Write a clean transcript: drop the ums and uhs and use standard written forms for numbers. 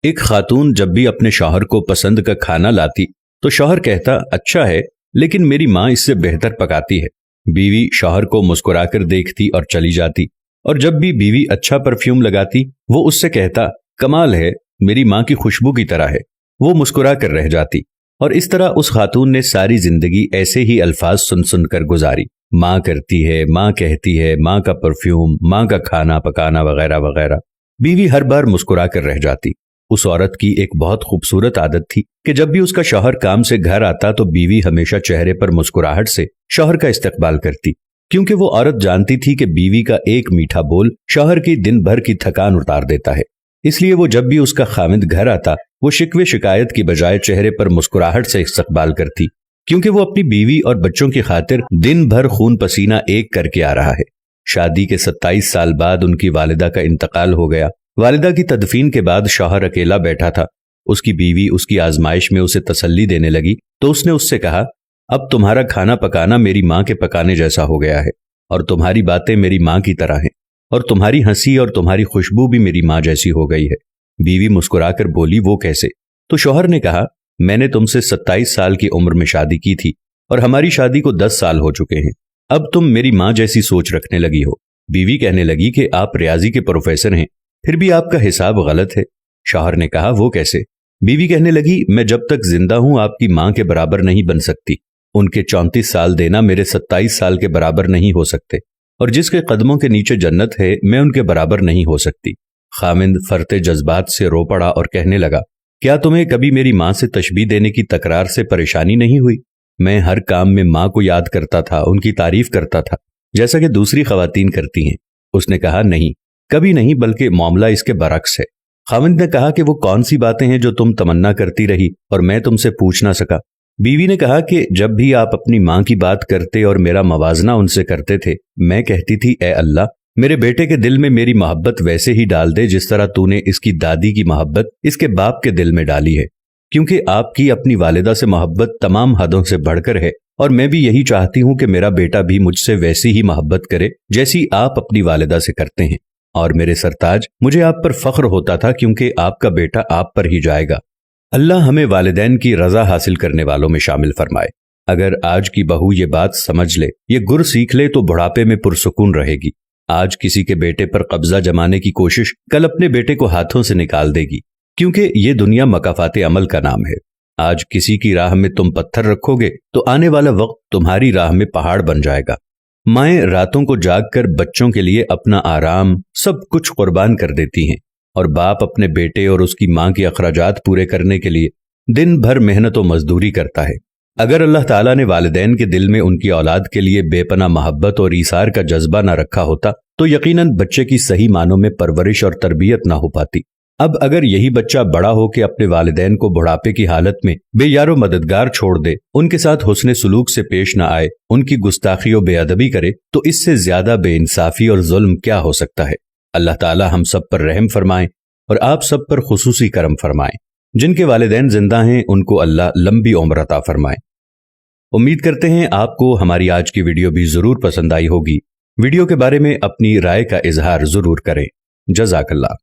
ایک خاتون جب بھی اپنے شوہر کو پسند کا کھانا لاتی تو شوہر کہتا اچھا ہے لیکن میری ماں اس سے بہتر پکاتی ہے۔ بیوی شوہر کو مسکرا کر دیکھتی اور چلی جاتی، اور جب بھی بیوی اچھا پرفیوم لگاتی وہ اس سے کہتا کمال ہے، میری ماں کی خوشبو کی طرح ہے۔ وہ مسکرا کر رہ جاتی، اور اس طرح اس خاتون نے ساری زندگی ایسے ہی الفاظ سن سن کر گزاری، ماں کرتی ہے، ماں کہتی ہے، ماں کا پرفیوم، ماں کا کھانا پکانا وغیرہ وغیرہ۔ بیوی ہر بار مسکرا کر رہ جاتی۔ اس عورت کی ایک بہت خوبصورت عادت تھی کہ جب بھی اس کا شوہر کام سے گھر آتا تو بیوی ہمیشہ چہرے پر مسکراہٹ سے شوہر کا استقبال کرتی، کیونکہ وہ عورت جانتی تھی کہ بیوی کا ایک میٹھا بول شوہر کی دن بھر کی تھکان اتار دیتا ہے۔ اس لیے وہ جب بھی اس کا خاوند گھر آتا وہ شکوے شکایت کی بجائے چہرے پر مسکراہٹ سے استقبال کرتی، کیونکہ وہ اپنی بیوی اور بچوں کی خاطر دن بھر خون پسینہ ایک کر کے آ رہا ہے۔ شادی کے 27 سال بعد ان کی والدہ کا انتقال ہو گیا۔ والدہ کی تدفین کے بعد شوہر اکیلا بیٹھا تھا۔ اس کی بیوی اس کی آزمائش میں اسے تسلی دینے لگی تو اس نے اس سے کہا اب تمہارا کھانا پکانا میری ماں کے پکانے جیسا ہو گیا ہے، اور تمہاری باتیں میری ماں کی طرح ہیں، اور تمہاری ہنسی اور تمہاری خوشبو بھی میری ماں جیسی ہو گئی ہے۔ بیوی مسکرا کر بولی وہ کیسے؟ تو شوہر نے کہا میں نے تم سے 27 سال کی عمر میں شادی کی تھی اور ہماری شادی کو 10 سال ہو چکے ہیں، اب تم میری ماں جیسی سوچ رکھنے لگی ہو۔ بیوی کہنے لگی کہ آپ ریاضی کے پروفیسر ہیں، پھر بھی آپ کا حساب غلط ہے۔ شوہر نے کہا وہ کیسے؟ بیوی کہنے لگی میں جب تک زندہ ہوں آپ کی ماں کے برابر نہیں بن سکتی، ان کے 34 سال دینا میرے 27 سال کے برابر نہیں ہو سکتے، اور جس کے قدموں کے نیچے جنت ہے میں ان کے برابر نہیں ہو سکتی۔ خاوند فرتے جذبات سے رو پڑا اور کہنے لگا کیا تمہیں کبھی میری ماں سے تشبیہ دینے کی تکرار سے پریشانی نہیں ہوئی؟ میں ہر کام میں ماں کو یاد کرتا تھا، ان کی تعریف کرتا تھا جیسا کہ دوسری خواتین کرتی ہیں۔ اس نے کہا نہیں، کبھی نہیں، بلکہ معاملہ اس کے برعکس ہے۔ خاوند نے کہا کہ وہ کون سی باتیں ہیں جو تم تمنا کرتی رہی اور میں تم سے پوچھ نہ سکا؟ بیوی نے کہا کہ جب بھی آپ اپنی ماں کی بات کرتے اور میرا موازنہ ان سے کرتے تھے میں کہتی تھی اے اللہ میرے بیٹے کے دل میں میری محبت ویسے ہی ڈال دے جس طرح تو نے اس کی دادی کی محبت اس کے باپ کے دل میں ڈالی ہے، کیونکہ آپ کی اپنی والدہ سے محبت تمام حدوں سے بڑھ کر ہے، اور میں بھی یہی چاہتی ہوں کہ میرا بیٹا بھی مجھ سے ویسی ہی محبت کرے جیسی آپ اپنی والدہ سے کرتے ہیں، اور میرے سرتاج مجھے آپ پر فخر ہوتا تھا کیونکہ آپ کا بیٹا آپ پر ہی جائے گا۔ اللہ ہمیں والدین کی رضا حاصل کرنے والوں میں شامل فرمائے۔ اگر آج کی بہو یہ بات سمجھ لے، یہ گر سیکھ لے تو بڑھاپے میں پرسکون رہے گی۔ آج کسی کے بیٹے پر قبضہ جمانے کی کوشش کل اپنے بیٹے کو ہاتھوں سے نکال دے گی، کیونکہ یہ دنیا مکافات عمل کا نام ہے۔ آج کسی کی راہ میں تم پتھر رکھو گے تو آنے والا وقت تمہاری راہ میں پہاڑ بن جائے گا۔ مائیں راتوں کو جاگ کر بچوں کے لیے اپنا آرام سب کچھ قربان کر دیتی ہیں، اور باپ اپنے بیٹے اور اس کی ماں کے اخراجات پورے کرنے کے لیے دن بھر محنت و مزدوری کرتا ہے۔ اگر اللہ تعالیٰ نے والدین کے دل میں ان کی اولاد کے لیے بے پناہ محبت اور ایثار کا جذبہ نہ رکھا ہوتا تو یقیناً بچے کی صحیح معنوں میں پرورش اور تربیت نہ ہو پاتی۔ اب اگر یہی بچہ بڑا ہو کے اپنے والدین کو بڑھاپے کی حالت میں بے یار و مددگار چھوڑ دے، ان کے ساتھ حسن سلوک سے پیش نہ آئے، ان کی گستاخی و بے ادبی کرے، تو اس سے زیادہ بے انصافی اور ظلم کیا ہو سکتا ہے؟ اللہ تعالیٰ ہم سب پر رحم فرمائیں اور آپ سب پر خصوصی کرم فرمائیں۔ جن کے والدین زندہ ہیں ان کو اللہ لمبی عمر عطا فرمائے۔ امید کرتے ہیں آپ کو ہماری آج کی ویڈیو بھی ضرور پسند آئی ہوگی۔ ویڈیو کے بارے میں اپنی رائے کا اظہار ضرور کریں۔ جزاک اللہ۔